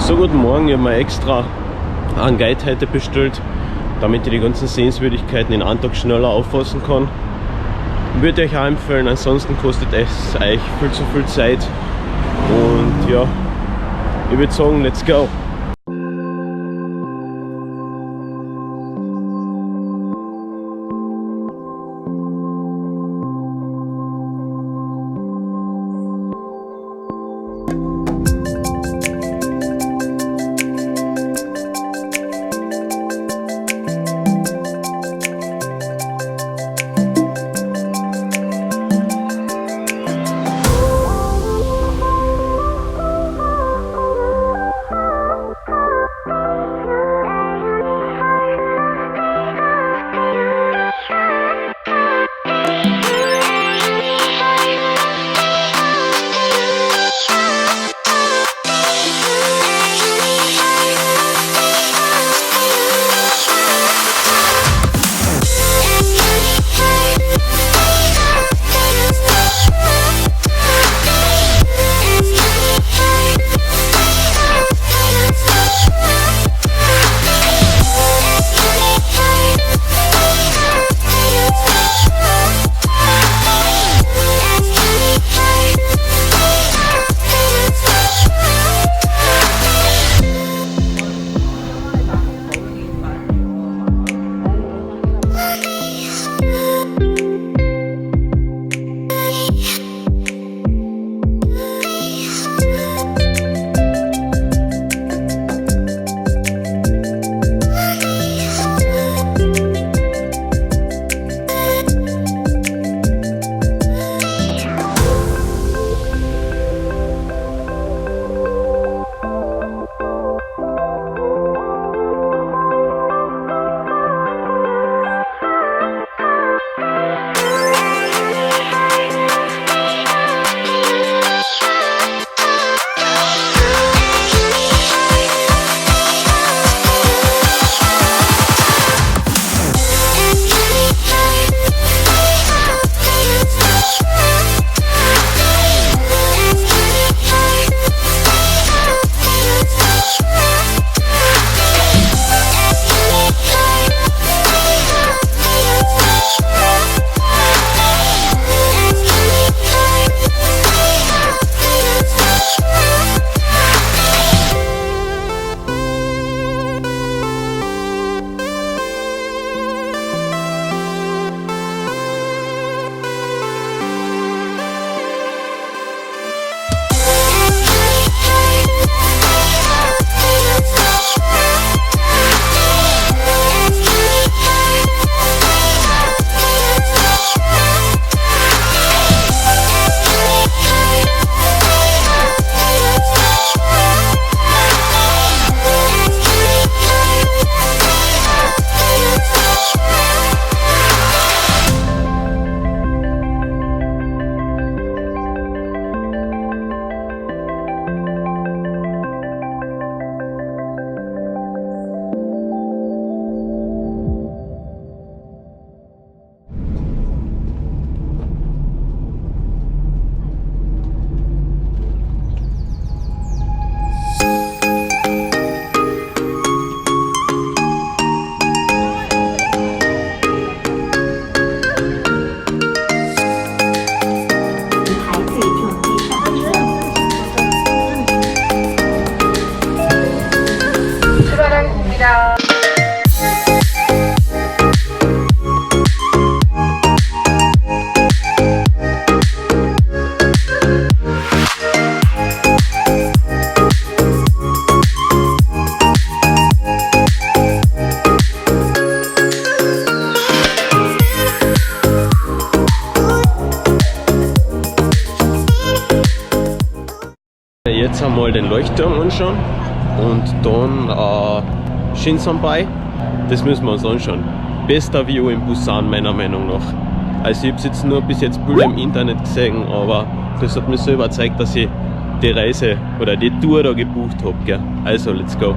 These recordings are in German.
So, guten Morgen, ich habe mir extra einen Guide heute bestellt, damit ich die ganzen Sehenswürdigkeiten in einem Tag schneller auffassen kann. Würde euch auch empfehlen, ansonsten kostet es euch viel zu viel Zeit. Und ja, ich würde sagen, let's go! Jetzt einmal den Leuchtturm anschauen und dann Shinsanbai. Das müssen wir uns anschauen. Bester View in Busan meiner Meinung nach. Also ich habe jetzt nur bis jetzt Bilder im Internet gesehen, aber das hat mich so überzeugt, dass ich die Reise oder die Tour da gebucht habe. Also let's go!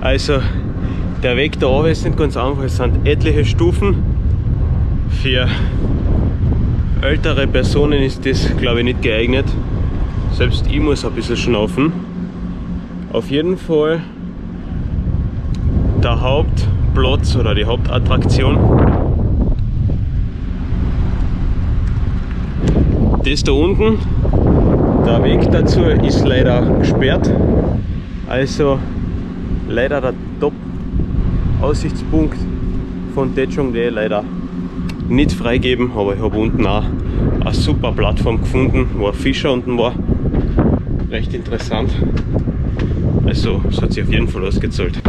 Also der Weg da oben ist nicht ganz einfach, es sind etliche Stufen. Für ältere Personen ist das, glaube ich, nicht geeignet. Selbst ich muss ein bisschen schnaufen. Auf jeden Fall der Hauptplatz oder die Hauptattraktion. Das da unten, der Weg dazu ist leider gesperrt. Also leider der Top-Aussichtspunkt von Tejongde leider nicht freigeben, aber ich habe unten auch eine super Plattform gefunden, wo ein Fischer unten war. Recht interessant. Also es hat sich auf jeden Fall ausgezahlt.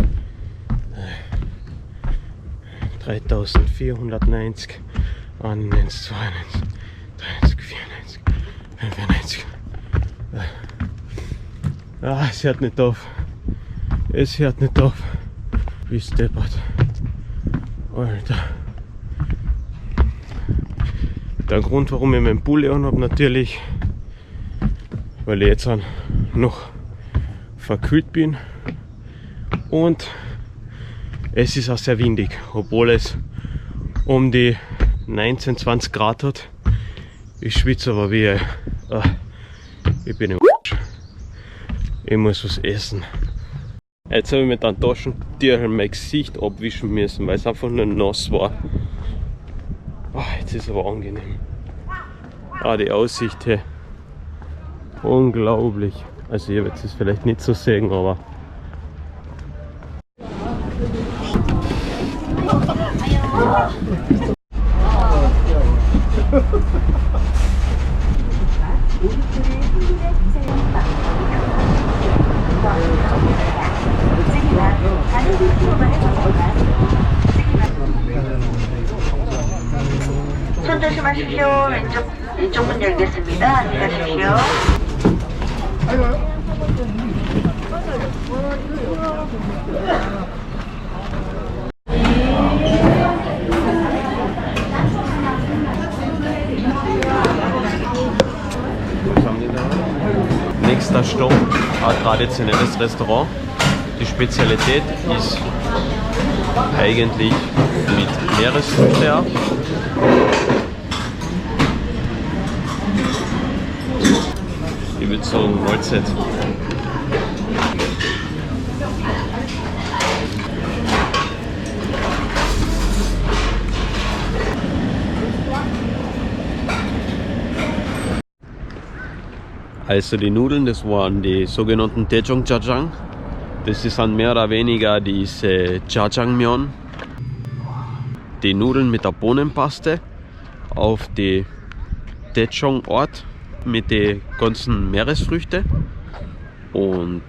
3490, 91, 92, 93, 94, 95. Ah, es hört nicht auf. Es hört nicht auf. Wie steppert. Alter. Der Grund, warum ich meinen Pulli an habe, natürlich, weil ich jetzt noch verkühlt bin und es ist auch sehr windig, obwohl es um die 19, 20 Grad hat. Ich schwitze aber wie ich bin im Ich muss was essen. Jetzt habe ich mit einem Taschentücher mein Gesicht abwischen müssen, weil es einfach nur nass war. Jetzt ist es aber angenehm. Die Aussicht hier. Unglaublich. Also ihr werdet es vielleicht nicht so sehen, aber 손 조심하십시오. 왼쪽 문 열겠습니다. 안녕하십시오. nächster Stopp, ein traditionelles Restaurant. Die Spezialität ist eigentlich mit Meeresfrüchten ab. Ich würde sagen Mahlzeit. Also die Nudeln, das waren die sogenannten Tejong Jajang. Das sind mehr oder weniger diese Jajangmyeon. Die Nudeln mit der Bohnenpaste auf die Tejong-Art mit den ganzen Meeresfrüchten. Und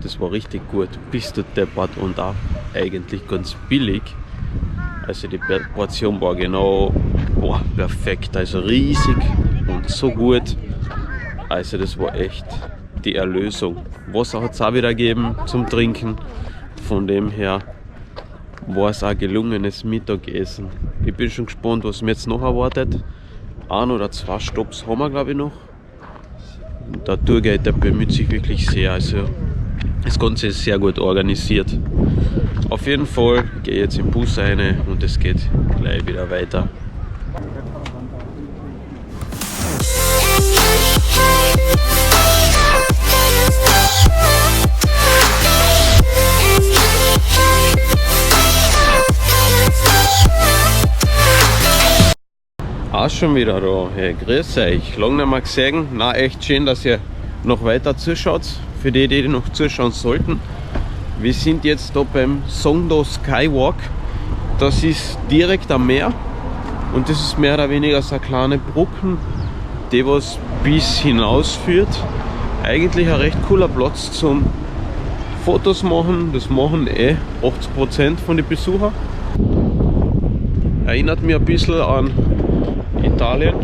das war richtig gut, bis zu deppert und auch eigentlich ganz billig. Also die Portion war genau perfekt, also riesig und so gut. Also das war echt die Erlösung. Wasser hat es auch wieder gegeben zum Trinken. Von dem her war es ein gelungenes Mittagessen. Ich bin schon gespannt, was mir jetzt noch erwartet. 1 oder 2 Stopps haben wir, glaube ich, noch. Und der Tourguide, der bemüht sich wirklich sehr. Also das Ganze ist sehr gut organisiert. Auf jeden Fall gehe ich jetzt im Bus rein und es geht gleich wieder weiter. Auch schon wieder da. Hey, grüß euch. Lange nicht mehr gesehen. Na, echt schön, dass ihr noch weiter zuschaut. Für die, die noch zuschauen sollten. Wir sind jetzt da beim Songdo Skywalk. Das ist direkt am Meer. Und das ist mehr oder weniger so eine kleine Brücke, die was bis hinaus führt. Eigentlich ein recht cooler Platz zum Fotos machen. Das machen 80% von den Besuchern. Erinnert mich ein bisschen an Italien.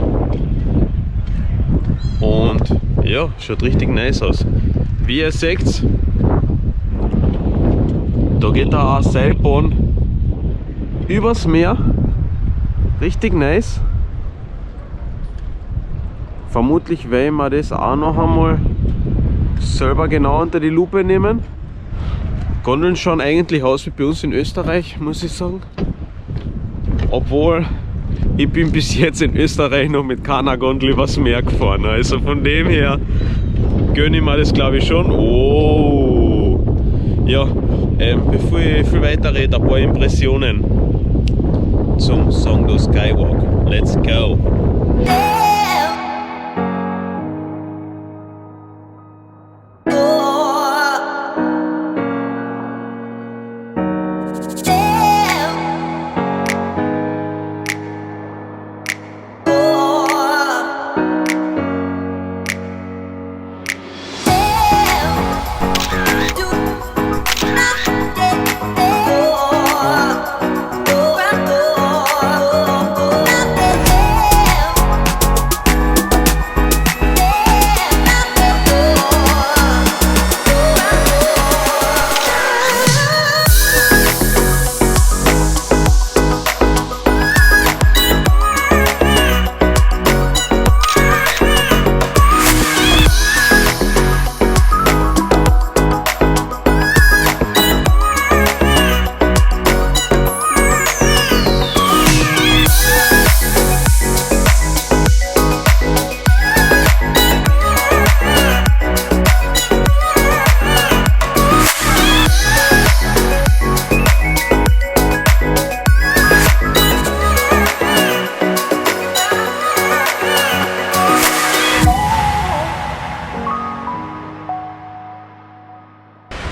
Und ja, schaut richtig nice aus. Wie ihr seht, da geht da eine Seilbahn übers Meer. Richtig nice. Vermutlich werde ich mir das auch noch einmal selber genau unter die Lupe nehmen. Gondeln schauen eigentlich aus wie bei uns in Österreich, muss ich sagen. Obwohl, ich bin bis jetzt in Österreich noch mit keiner Gondel übers Meer gefahren. Also von dem her gönne ich mir das, glaube ich, schon. Oh! Ja, bevor ich viel weiter rede, ein paar Impressionen zum Songdo Skywalk. Let's go!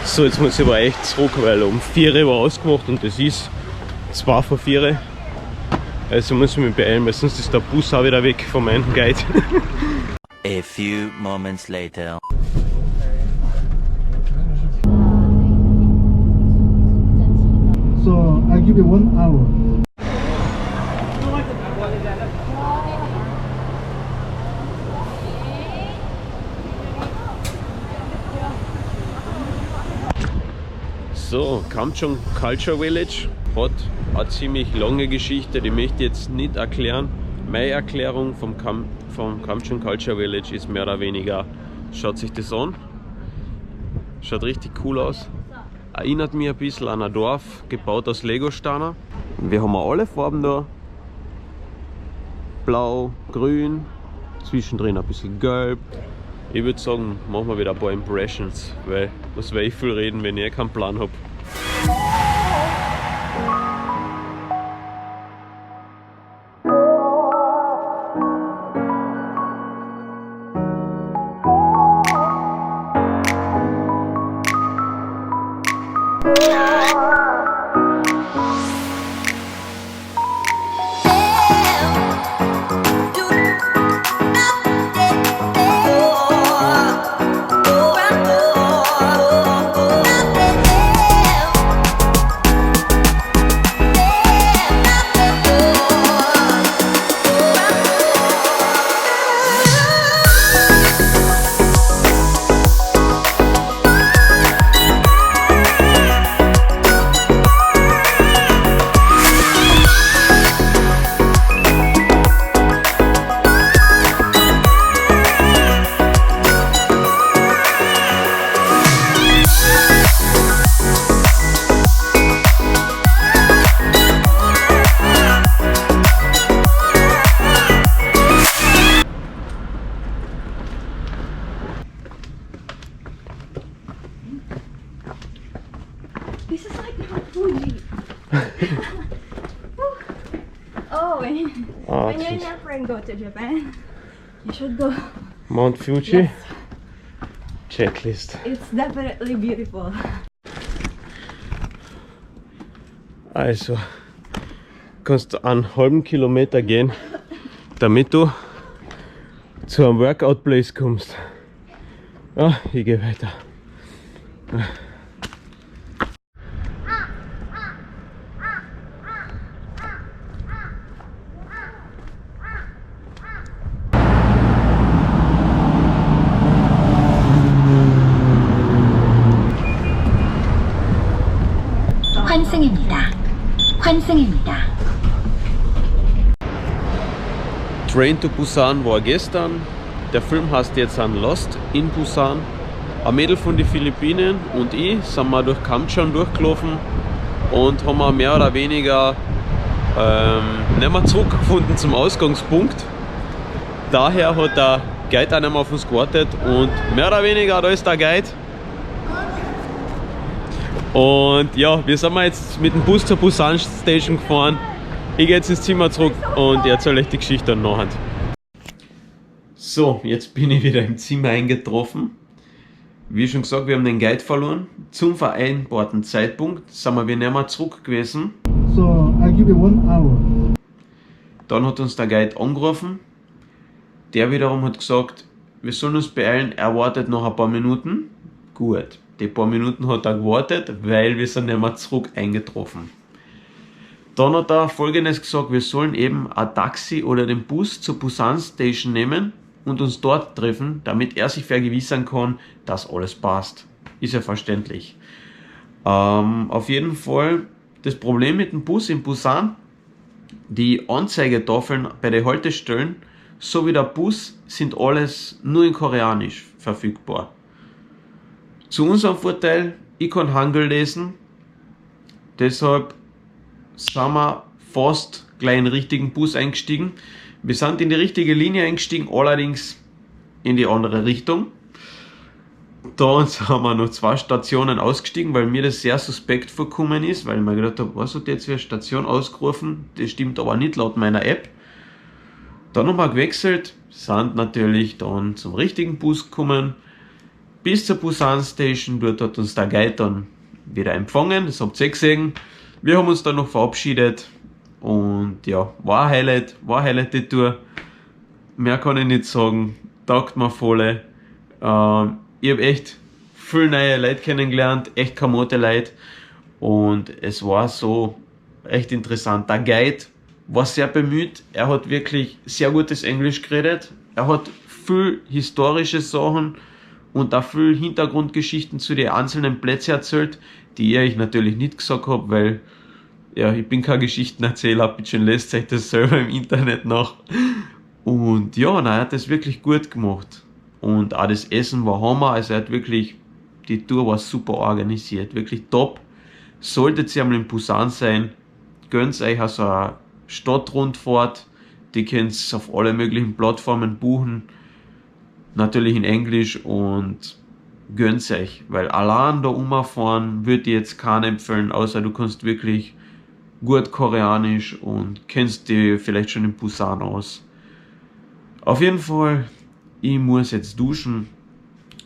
So, jetzt muss ich aber echt zurück, weil um 4 Uhr war ausgemacht und das ist 2 vor 4. Also muss ich mich beeilen, weil sonst ist der Bus auch wieder weg von meinem Guide. A few moments later. So I give you 1 hour. So, Kamchong Culture Village hat eine ziemlich lange Geschichte, die möchte ich jetzt nicht erklären. Meine Erklärung vom Kamchong Culture Village ist mehr oder weniger, schaut sich das an, schaut richtig cool aus, erinnert mich ein bisschen an ein Dorf, gebaut aus Lego-Steinen. Wir haben alle Farben da, blau, grün, zwischendrin ein bisschen gelb. Ich würde sagen, machen wir wieder ein paar Impressions, weil was will ich viel reden, wenn ich keinen Plan habe. This is like Mount Fuji. Oh, when you and your friend go to Japan, you should go. Mount Fuji? Yes. Checklist. It's definitely beautiful. Also, kannst einen halben Kilometer gehen, damit du zu einem Workout Place kommst. Ja, ich gehe weiter. 환승입니다. 환승입니다. Train to Busan war gestern. Der Film heißt jetzt an Lost in Busan. Ein Mädel von den Philippinen und ich sind wir durch Kamtschan durchgelaufen und haben wir mehr oder weniger nicht mehr zurückgefunden zum Ausgangspunkt. Daher hat der Guide auch nicht mehr auf uns gewartet und mehr oder weniger, da ist der Guide. Und ja, wir sind jetzt mit dem Bus zur Busan Station gefahren. Ich gehe jetzt ins Zimmer zurück und erzähle euch die Geschichte dann nachher. So, jetzt bin ich wieder im Zimmer eingetroffen. Wie schon gesagt, wir haben den Guide verloren. Zum vereinbarten Zeitpunkt sind wir nicht mehr zurück gewesen. So, I give you 1 hour. Dann hat uns der Guide angerufen. Der wiederum hat gesagt, wir sollen uns beeilen, er wartet noch ein paar Minuten. Gut, die paar Minuten hat er gewartet, weil wir sind nicht mehr zurück eingetroffen. Dann hat er Folgendes gesagt, wir sollen eben ein Taxi oder den Bus zur Busan Station nehmen und uns dort treffen, damit er sich vergewissern kann, dass alles passt. Ist ja verständlich. Auf jeden Fall, das Problem mit dem Bus in Busan, die Anzeigetafeln bei den Haltestellen sowie der Bus sind alles nur in Koreanisch verfügbar. Zu unserem Vorteil, ich kann Hangul lesen, deshalb sind wir fast gleich in den richtigen Bus eingestiegen. Wir sind in die richtige Linie eingestiegen, allerdings in die andere Richtung. Dann sind wir noch 2 Stationen ausgestiegen, weil mir das sehr suspekt vorgekommen ist, weil ich mir gedacht habe, was hat jetzt für eine Station ausgerufen? Das stimmt aber nicht laut meiner App. Dann haben wir gewechselt, sind natürlich dann zum richtigen Bus gekommen, bis zur Busan Station. Dort hat uns der Guide dann wieder empfangen, das habt ihr gesehen. Wir haben uns dann noch verabschiedet und ja, war ein Highlight die Tour. Mehr kann ich nicht sagen, taugt mir voll. Ich habe echt viele neue Leute kennengelernt, echt kamotte Leute und es war so echt interessant. Der Guide war sehr bemüht, er hat wirklich sehr gutes Englisch geredet, er hat viel historische Sachen und auch viel Hintergrundgeschichten zu den einzelnen Plätzen erzählt, die ich natürlich nicht gesagt habe, weil ja, ich bin kein Geschichtenerzähler, bitte lest euch das selber im Internet nach. Und ja, nein, er hat das wirklich gut gemacht. Und auch das Essen war Hammer, also er hat wirklich, die Tour war super organisiert, wirklich top. Solltet ihr einmal in Busan sein, gönnt euch also eine Stadtrundfahrt, die könnt ihr auf alle möglichen Plattformen buchen, natürlich in Englisch und gönnt euch, weil allein da rumfahren würde ich jetzt keinen empfehlen, außer du kannst wirklich gut Koreanisch und kennst dich vielleicht schon in Busan aus. Auf jeden Fall, ich muss jetzt duschen,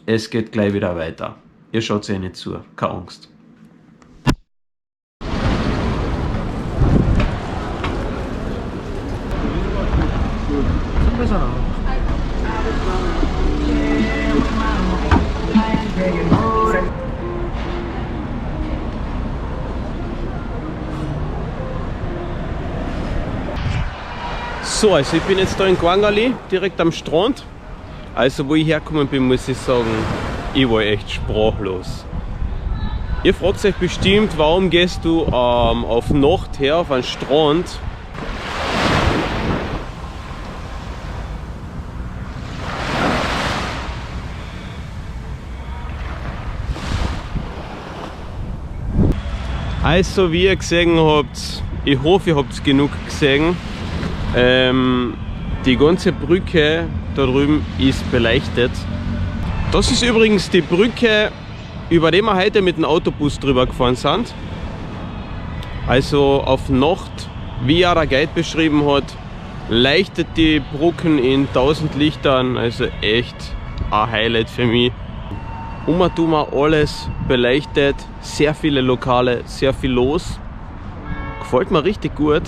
es geht gleich wieder weiter. Ihr schaut eh nicht zu, keine Angst. So, also ich bin jetzt da in Gwangali, direkt am Strand. Also wo ich hergekommen bin, muss ich sagen, ich war echt sprachlos. Ihr fragt euch bestimmt, warum gehst du auf Nacht her auf einen Strand? Also wie ihr gesehen habt, ich hoffe ihr habt genug gesehen. Die ganze Brücke da drüben ist beleuchtet. Das ist übrigens die Brücke, über die wir heute mit dem Autobus drüber gefahren sind. Also auf Nacht, wie ja der Guide beschrieben hat, leuchtet die Brücken in 1000 Lichtern, also echt ein Highlight für mich. Tun wir alles beleuchtet, sehr viele Lokale, sehr viel los. Gefällt mir richtig gut.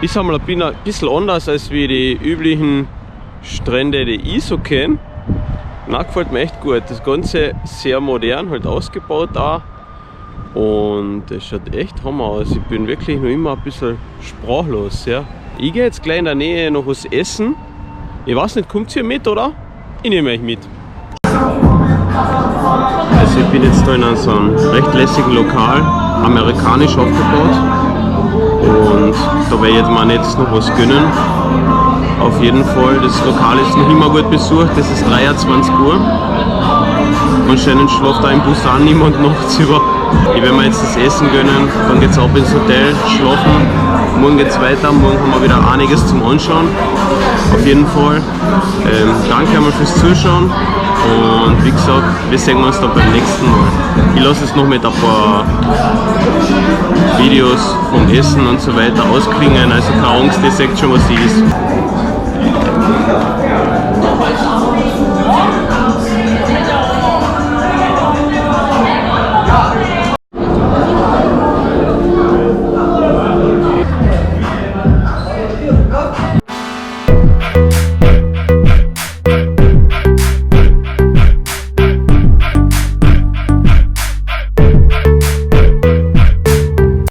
Ist einmal ein bisschen anders als wie die üblichen Strände, die ich so kenne. Na, gefällt mir echt gut. Das Ganze sehr modern, halt ausgebaut auch. Und es schaut echt Hammer aus. Ich bin wirklich noch immer ein bisschen sprachlos. Ja. Ich gehe jetzt gleich in der Nähe noch was essen. Ich weiß nicht, kommt ihr mit, oder? Ich nehme euch mit. Also ich bin jetzt da in so einem recht lässigen Lokal, amerikanisch aufgebaut. Und da werde ich jetzt mal jetzt noch was gönnen. Auf jeden Fall, das Lokal ist noch immer gut besucht, das ist 23 Uhr. Anscheinend schläft da in Busan niemand nachts über. Ich werde mir jetzt das Essen gönnen, dann geht es ab ins Hotel, schlafen. Morgen geht es weiter, morgen haben wir wieder einiges zum Anschauen. Auf jeden Fall. Danke einmal fürs Zuschauen und wie gesagt, wir sehen uns dann beim nächsten Mal. Ich lasse es noch mit ein paar Videos vom Essen und so weiter ausklingen, also keine Angst, ihr seht schon, was sie ist.